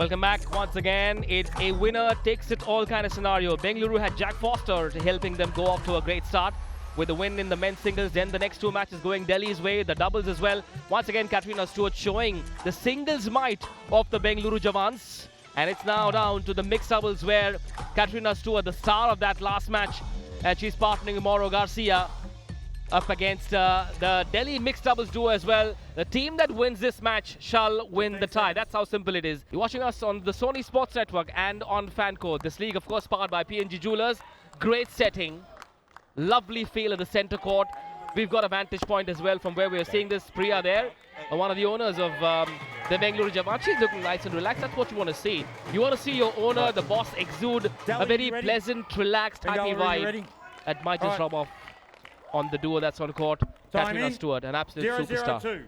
Welcome back once again. It's a winner takes it all kind of scenario. Bengaluru had Jack Foster helping them go off to a great start with the win in the men's singles. Then the next two matches going Delhi's way, the doubles as well. Once again, Katerina Stewart showing the singles might of the Bengaluru Jawans. And it's now down to the mixed doubles where Katerina Stewart, the star of that last match, and she's partnering with Mauro Garcia up against the Delhi mixed doubles duo as well. The team that wins this match shall win the tie. That's how simple it is. You're watching us on the Sony Sports Network and on Fanco. This league, of course, powered by P&G Jewelers. Great setting. Lovely feel at the center court. We've got a vantage point as well from where we are seeing this. Priya there, one of the owners of the Bengaluru Jawans. She's looking nice and relaxed. That's what you want to see. You want to see your owner, the boss, exude a very pleasant, relaxed, happy vibe. That might just rub off on the duo that's on court. Katerina Stewart, an absolute superstar.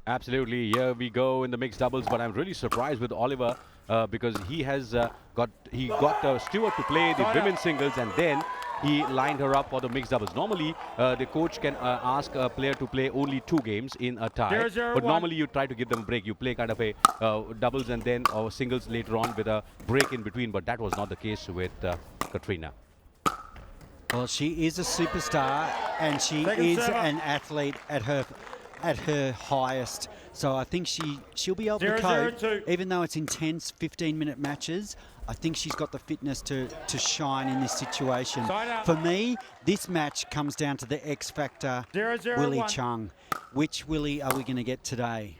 Absolutely, here we go in the mixed doubles, but I'm really surprised with Oliver because he has got Stewart to play the women's singles and then he lined her up for the mixed doubles. Normally, the coach can ask a player to play only 2 games in a tie, but normally you try to give them a break. You play kind of a doubles and then singles later on with a break in between, but that was not the case with Katerina. Well, she is a superstar and she is an athlete at her highest. So I think she'll be able to cope, even though it's intense 15-minute matches. I think she's got the fitness to shine in this situation. For me, this match comes down to the X factor, Willy Chung. Which Willy are we going to get today?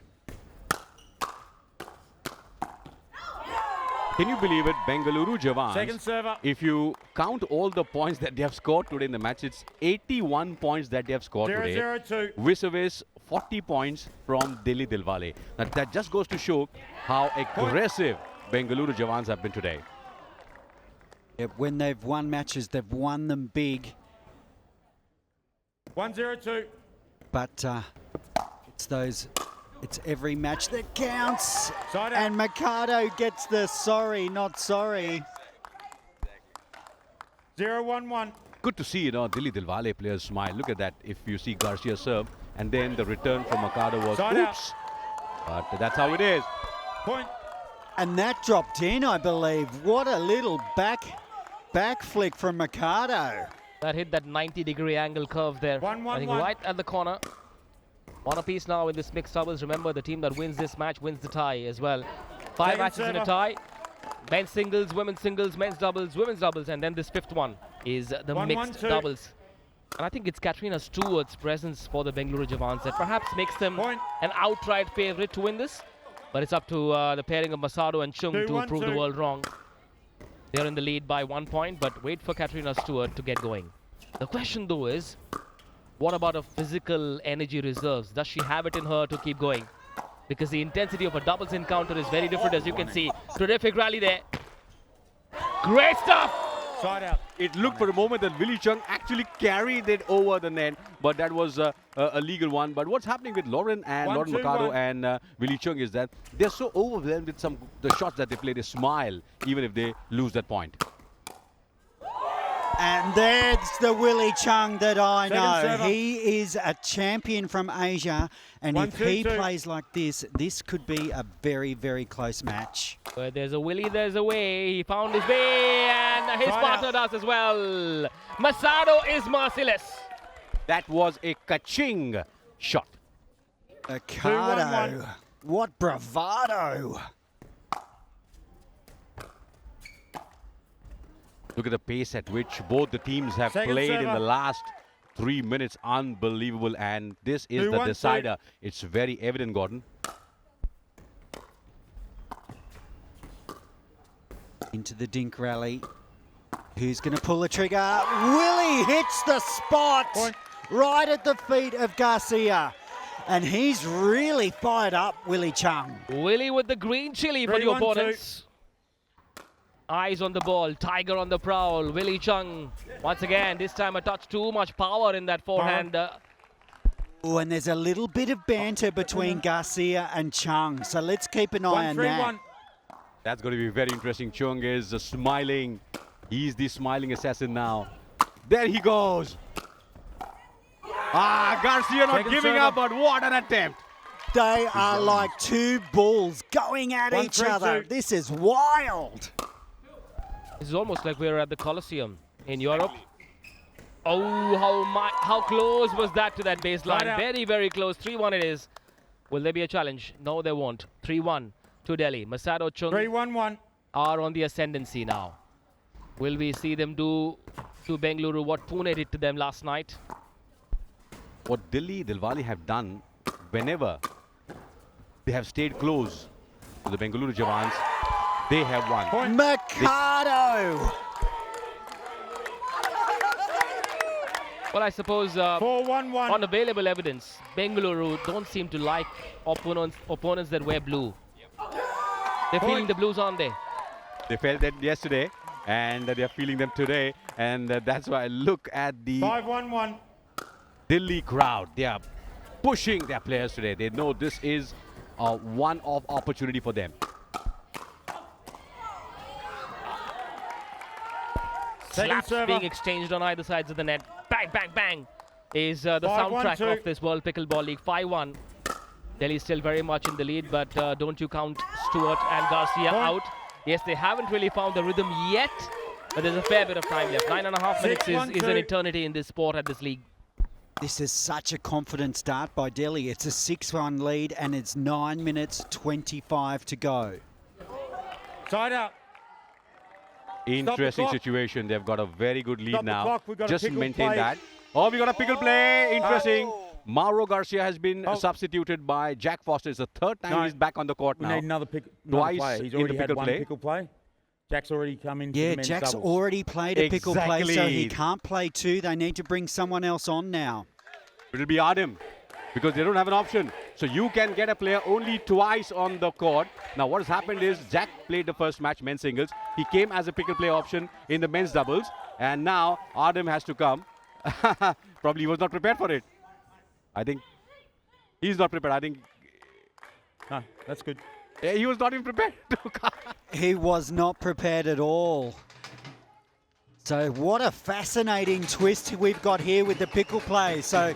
Can you believe it? Bengaluru Jawans, second server. If you count all the points that they have scored today in the match, it's 81 points that they have scored today. Vis-a-vis 40 points from Dilli Dillwale. That just goes to show how aggressive Bengaluru Jawans have been today. Yeah, when they've won matches, they've won them big. 1-0-2. But it's every match that counts. And Mercado gets the sorry, not sorry. 0-1-1. Good to see, Dilli Dillwale players smile. Look at that. If you see Garcia serve, and then the return from Mercado was oops. But that's how it is. Point. And that dropped in, I believe. What a little back flick from Mercado. That hit that 90-degree angle curve there. 1-1-1. I think right at the corner. One apiece now in this mixed doubles. Remember, the team that wins this match wins the tie as well. 5 matches in a tie. Men's singles, women's singles, men's doubles, women's doubles, and then this 5th one is the mixed doubles. And I think it's Katerina Stewart's presence for the Bengaluru Jawans that perhaps makes them an outright favorite to win this. But it's up to the pairing of Mercado and Chung to prove the world wrong. They're in the lead by 1 point, but wait for Katerina Stewart to get going. The question, though, is what about her physical energy reserves? Does she have it in her to keep going? Because the intensity of a doubles encounter is very different, as you can see. Terrific rally there. Great stuff! Side out. It looked for a moment that Willy Chung actually carried it over the net, but that was a legal one. But what's happening with Lauren Mercado and Willy Chung is that they're so overwhelmed with the shots that they play. They smile even if they lose that point. And there's the Willy Chung that I know. Server. He is a champion from Asia, and if he plays like this could be a very, very close match. Where there's a Willy, there's a way. He found his way, and his partner does as well. Mercado is merciless. That was a ka-ching shot. Mercado, what bravado. Look at the pace at which both the teams have played in the last 3 minutes. Unbelievable. And this is the decider. It's very evident, Gordon. Into the dink rally. Who's going to pull the trigger? Willy hits the spot right at the feet of Garcia. And he's really fired up, Willy Chung. Willy with the green chili for the opponents. Eyes on the ball, tiger on the prowl. Willy Chung, once again, this time a touch too much power in that forehand. Oh, and there's a little bit of banter between Garcia and Chung, so let's keep an eye on that. That's going to be very interesting. Chung is smiling. He's the smiling assassin now. There he goes. Garcia not giving up, but what an attempt. They are like two bulls going at One, each three, other. two. This is wild. This is almost like we're at the Colosseum in Europe. Oh, how close was that to that baseline? Right out. Very, very close. 3-1 it is. Will there be a challenge? No, there won't. 3-1 to Delhi. Mercado, Chung 3-1-1. are on the ascendancy now. Will we see them do to Bengaluru what Pune did to them last night? What Dilli Dillwale have done whenever they have stayed close to the Bengaluru Jawans, they have won. Point. Mercado. Well, I suppose 4-1-1. on available evidence, Bengaluru don't seem to like opponents that wear blue. They're feeling the blues, aren't they? They felt that yesterday, and they are feeling them today, and that's why I look at the 5-1-1. Delhi crowd. They are pushing their players today. They know this is a one-off opportunity for them. Second Slaps server. being exchanged on either sides of the net. Bang, bang, bang is the 5-1, soundtrack 2. of this World Pickleball League. 5-1. Delhi still very much in the lead, but don't you count Stewart and Garcia Point. out. Yes, they haven't really found the rhythm yet, but there's a fair bit of time left. 9.5 minutes 6-1, is an 2. eternity in this sport at this league. This is such a confident start by Delhi. It's a 6-1 lead and it's 9 minutes 25 to go. Side out. Interesting clock. situation. They've got a very good lead Stop the now. clock. We've got a Just pickle maintain play. that. Oh, we got a pickle play. Interesting. Oh. Mauro Garcia has been Oh. substituted by Jack Foster. It's the third time No. he's back on the court We now. need another Twice player. He's in already the had pickle one play. pickle play. Jack's already come in. Yeah, the men's Jack's doubles. already played a pickle play, so he Exactly. can't play two. They need to bring someone else on now. It'll be Adam because they don't have an option. So you can get a player only twice on the court. Now what has happened is Jack played the first match, men's singles. He came as a pickle play option in the men's doubles. And now Adam has to come. Probably he was not prepared for it. I think he's not prepared. I think No, that's good. he was not even prepared to come. He was not prepared at all. So what a fascinating twist we've got here with the pickle play. So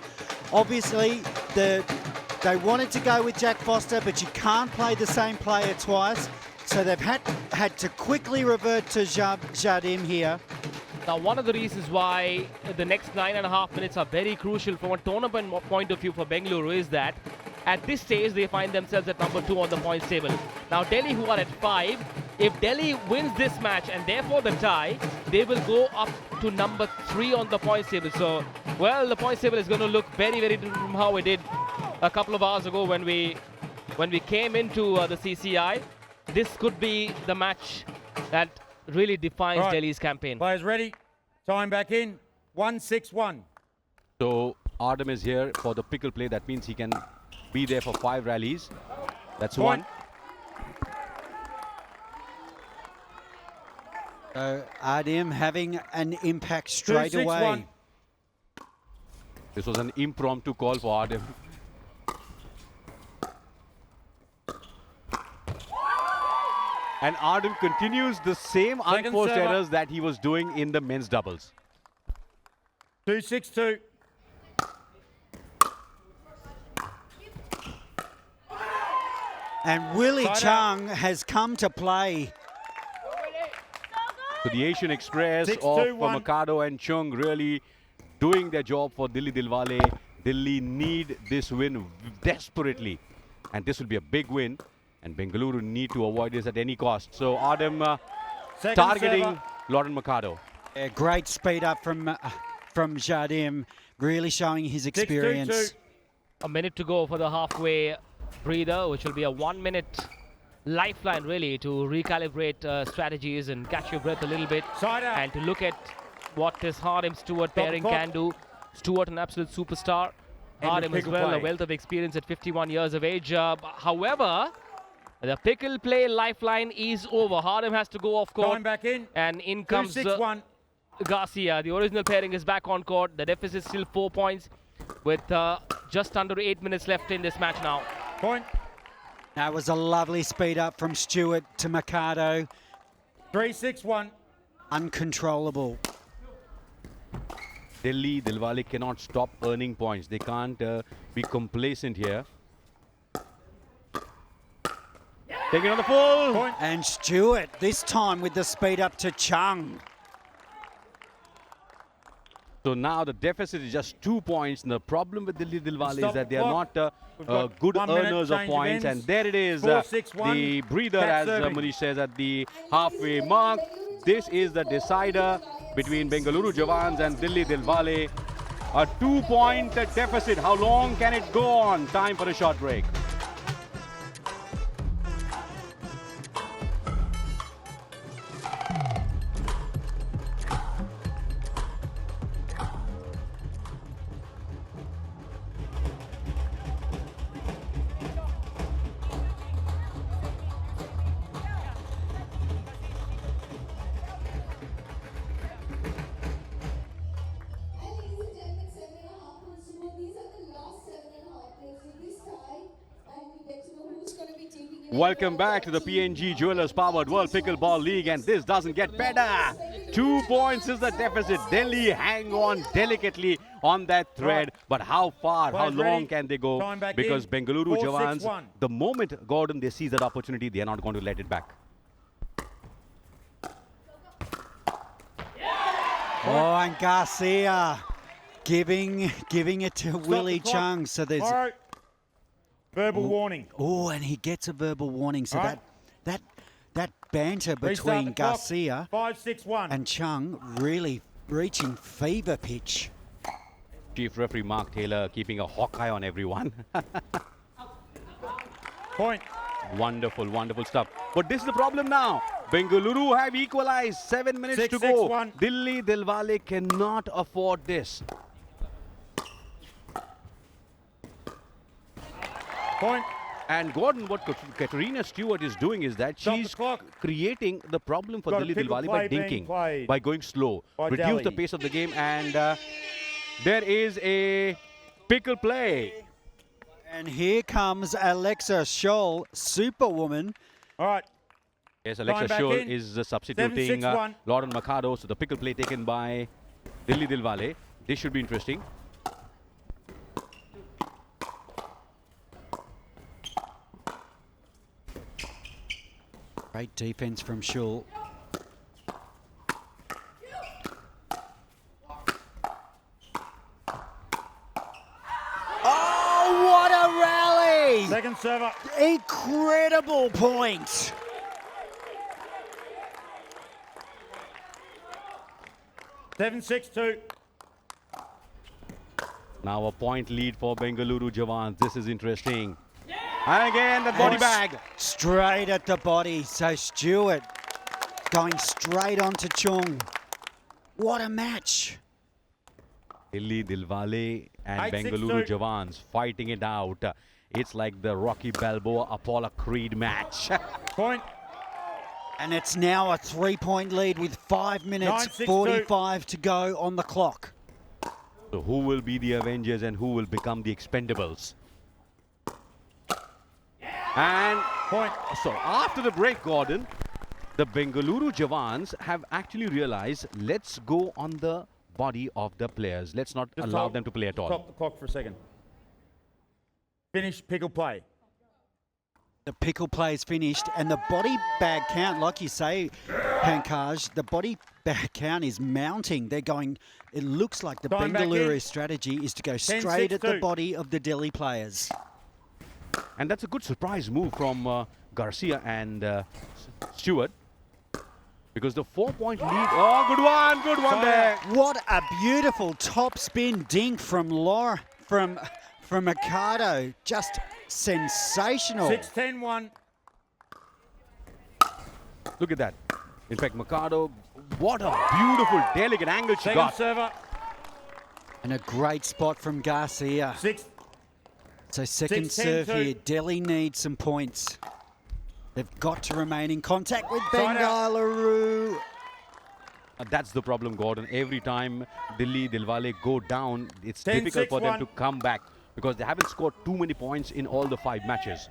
obviously they wanted to go with Jack Foster, but you can't play the same player twice. So they've had to quickly revert to Jardim here. Now, one of the reasons why the next 9.5 minutes are very crucial from a tournament point of view for Bengaluru is that at this stage they find themselves at number 2 on the points table. Now, Delhi, who are at 5, if Delhi wins this match and therefore the tie, they will go up to number 3 on the points table. So, well, the points table is going to look very, very different from how it did a couple of hours ago when we came into the CCI. This could be the match that really defines Right. Delhi's campaign. Players ready. Time back in. 1-6-1. So Adam is here for the pickle play. That means he can be there for 5 rallies. That's Point. one. So Jardim having an impact straight 2-6-1. away. This was an impromptu call for Adam. And Adam continues the same Second unforced server. errors that he was doing in the men's doubles. 2-6-2. And Willy Side Chung has come to play. So the Asian Express 6-2-1. of Mercado and Chung really doing their job for Dilli Dillwale. Dilli need this win desperately. And this will be a big win. And Bengaluru need to avoid this at any cost. So Adam Second targeting server. Lauren Mercado. A great speed up from Jardim, really showing his 6-2-2. experience. A minute to go for the halfway breather, which will be a 1-minute lifeline really to recalibrate strategies and catch your breath a little bit Side out. and to look at what this Hardim-Stewart pairing clock. can do. Stewart, an absolute superstar. And Hardim as pickle well, play. a wealth of experience at 51 years of age. However, the pickle play lifeline is over. Hardim has to go off court. Time back in. And in comes 2-6-1. Garcia. The original pairing is back on court. The deficit is still 4 points with just under 8 minutes left in this match now. Point. That was a lovely speed up from Stewart to Mercado. 3-6-1. Uncontrollable. Dilli Dillwale cannot stop earning points. They can't be complacent here. Taking on the full. Point. And Stewart, this time with the speed up to Chung. So now the deficit is just 2 points. And the problem with Dilli Dillwale is that they are Stop not We've got good 1 minute, earners of change of points. ends. And there it is, 4-6-1, the breather, cat as serving. Manish says, at the halfway mark. This is the decider between Bengaluru Jawans and Dilli Dillwale. A 2-point deficit. How long can it go on? Time for a short break. Welcome back to the PNG Jewelers Powered World Pickleball League, and this doesn't get better. 2 points is the deficit. Delhi hang on delicately on that thread, but how far, how Players long ready. can they go? Time back Because in. Bengaluru 4-6-1. Jawans, the moment Gordon they see that opportunity, they are not going to let it back. Oh, and Garcia giving it to Willy the clock. Chung. So there's Mauro, verbal warning. oh, and he gets a verbal warning. So All right. that banter Restart between the clock. Garcia 5-6-1. and Chung really reaching fever pitch. Chief referee Mark Taylor keeping a hawk eye on everyone. Point. Wonderful, wonderful stuff. But this is the problem now. Bengaluru have equalized. 7 minutes to go. 6-6-1. Dilli Dillwale cannot afford this. Point. And Gordon, what Katerina Stewart is doing is that Stop the she's clock. creating the problem for Got a Dilli pickle Dillwale by play being dinking, played by going slow, by reduce the Delhi. pace of the game, and there is a pickle play. And here comes Alexa Scholl, Superwoman. All right. Yes, Time Alexa back Scholl in. is substituting 7-6-1. Lauren Mercado, so the pickle play taken by Dilli Dillwale. This should be interesting. Great defense from Scholl. Oh, what a rally! Second server. Incredible point. 7-6-2. Now a point lead for Bengaluru Jawans. This is interesting. And again, the body bag. Straight at the body. So Stewart going straight on to Chung. What a match. Dilli Dillwale and 8-6-2. Bengaluru Jawans fighting it out. It's like the Rocky Balboa Apollo Creed match. Point. And it's now a 3-point lead with 5 minutes 9-6-2. 45 to go on the clock. So who will be the Avengers and who will become the Expendables? And Point. so after the break, Gordon, the Bengaluru Jawans have actually realized, let's go on the body of the players. Let's not Just allow hold- them to play at all. Stop the clock for a second. Finish pickle play. The pickle play is finished and the body bag count, like you say, Pankaj, the body bag count is mounting. They're going, it looks like the Time back Bengaluru in. strategy is to go straight at the 10-6-2. body of the Delhi players. And that's a good surprise move from Garcia and Stewart. Because the 4-point lead, oh, good one there. What a beautiful top spin dink from Laura, from Mercado. Just sensational. 6-10-1. Look at that. In fact, Mercado, what a beautiful, delicate angle she Second got. server. And a great spot from Garcia. 6. So second 6-10-2. serve here. Delhi needs some points. They've got to remain in contact with Side out. Bengaluru. That's the problem, Gordon. Every time Dilli Dillwale go down, it's 10-6-1. difficult for them to come back because they haven't scored too many points in all the 5 matches.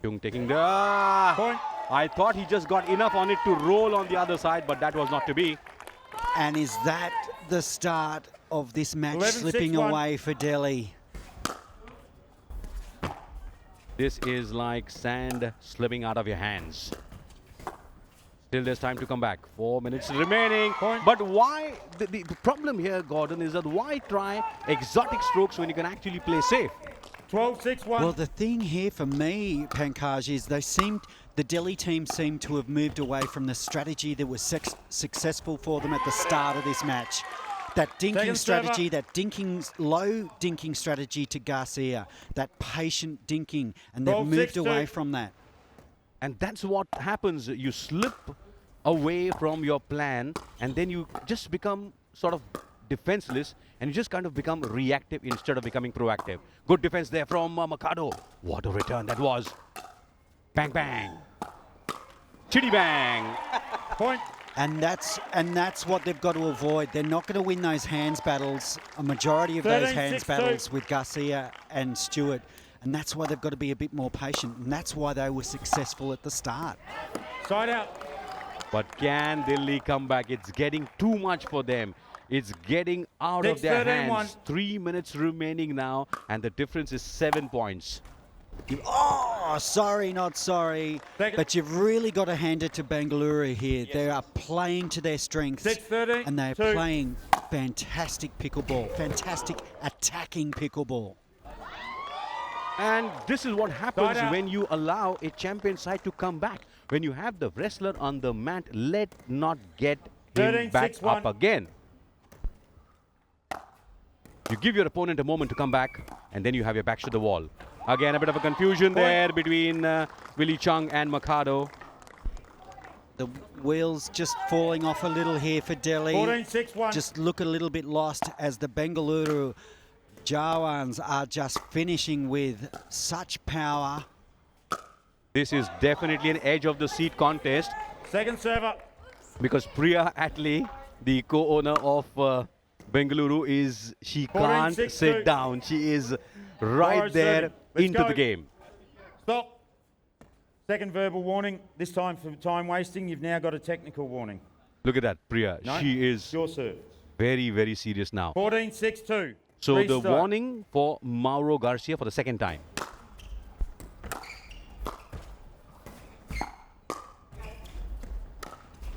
Chung taking the... Point. I thought he just got enough on it to roll on the other side, but that was not to be. And is that the start of this match 11-6-1. slipping away for Delhi? This is like sand slipping out of your hands. Still there's time to come back. 4 minutes remaining. Point. But why? The problem here, Gordon, is that why try exotic strokes when you can actually play safe? 12-6-1. Well, the thing here for me, Pankaj, is the Delhi team seemed to have moved away from the strategy that was successful for them at the start of this match. That dinking Second strategy, server. low dinking strategy to Garcia, that patient dinking, and they've 12-6-2. moved away from that. And that's what happens. You slip away from your plan, and then you just become sort of defenseless, and you just kind of become reactive instead of becoming proactive. Good defense there from Mercado. What a return that was. Bang, bang. Chitty bang. Point. And that's what they've got to avoid. They're not going to win those hands battles, a majority of those 13-6-2. hands battles with Garcia and Stewart. And that's why they've got to be a bit more patient. And that's why they were successful at the start. Side out. But can Dilli come back? It's getting too much for them. It's getting out of their 6-13-1. hands. 3 minutes remaining now, and the difference is 7 points. Oh, sorry, not sorry. Second. But you've really got to hand it to Bengaluru here. They are playing to their strengths. 6-13, And they're 2. playing fantastic pickleball, fantastic attacking pickleball. And this is what happens Side out. when you allow a champion side to come back. When you have the wrestler on the mat, let not get him back 13-6-1. up again. You give your opponent a moment to come back, and then you have your backs to the wall. Again, a bit of a confusion there between Willy, Chung and Mercado. The wheels just falling off a little here for Delhi. 14-6-1. Just look a little bit lost as the Bengaluru Jawans are just finishing with such power. This is definitely an edge of the seat contest, Second server. because Priya Atley, the co-owner of Bengaluru, she can't 14-6-2. sit down. She is right 4-7. there Let's into go. the game. Stop. Second verbal warning. This time for time wasting, you've now got a technical warning. Look at that, Priya. No? She is Your serve. very, very serious now. 14-6-2. So the Restart. warning for Mauro Garcia for the second time.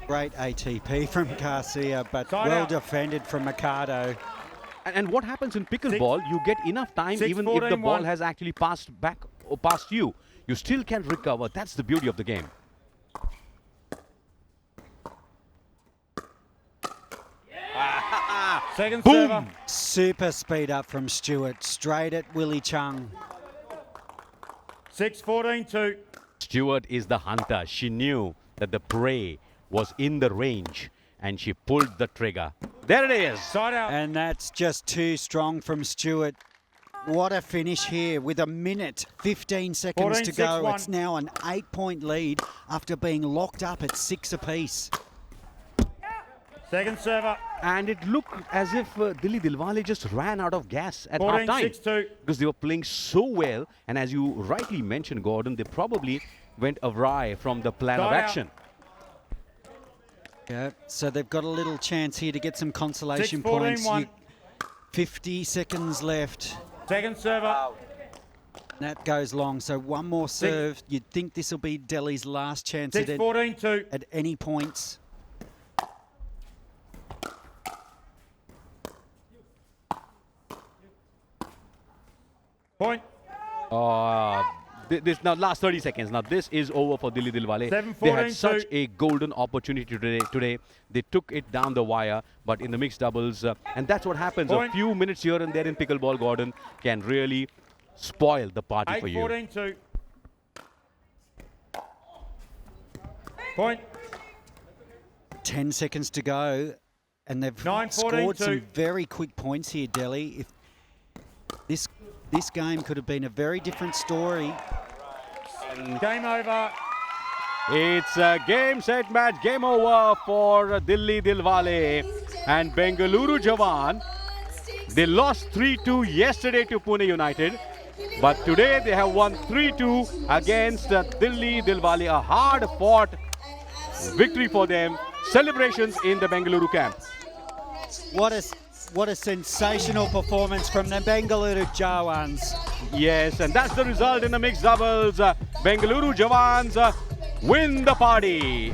Great ATP from Garcia, but Side well out. defended from Mercado. And what happens in pickleball, you get enough time even if the 6-14-1. ball has actually passed back or past you. You still can recover. That's the beauty of the game. Second Boom. server. Super speed up from Stewart, straight at Willy Chung. 6-14-2. Stewart is the hunter. She knew that the prey was in the range, and she pulled the trigger. There it is. Side out. And that's just too strong from Stewart. What a finish here with 1 minute, 15 seconds to go. 14-6-1. It's now an 8-point lead after being locked up at 6 apiece. Second server. And it looked as if Dilli Dillwale just ran out of gas at half time 14-6-2. because they were playing so well. And as you rightly mentioned, Gordon, they probably went awry from the plan of Side out. action. Yeah, so they've got a little chance here to get some consolation 6-14-1. points. 50 seconds left. Second server. That goes long, so one more serve. You'd think this will be Delhi's last chance at 6-14-2. any points. Point. This now last 30 seconds. Now this is over for Dilli Dillwale. 7-14-2. They had such a golden opportunity today. They took it down the wire, but in the mixed doubles, and that's what happens. Point. A few minutes here and there in pickleball, Gordon, can really spoil the party for you. 8-14-2. Point. 10 seconds to go, and they've 9-14-2. scored some very quick points here, Delhi. If this game could have been a very different story. Game over. It's a game, set, match, game over for Dilli Dillwale and Bengaluru Jawan. They lost 3-2 yesterday to Pune United, but today they have won 3-2 against Dilli Dillwale. A hard-fought victory for them. Celebrations in the Bengaluru camp. What What a sensational performance from the Bengaluru Jawans. Yes, and that's the result in the mixed doubles. Bengaluru Jawans win the party.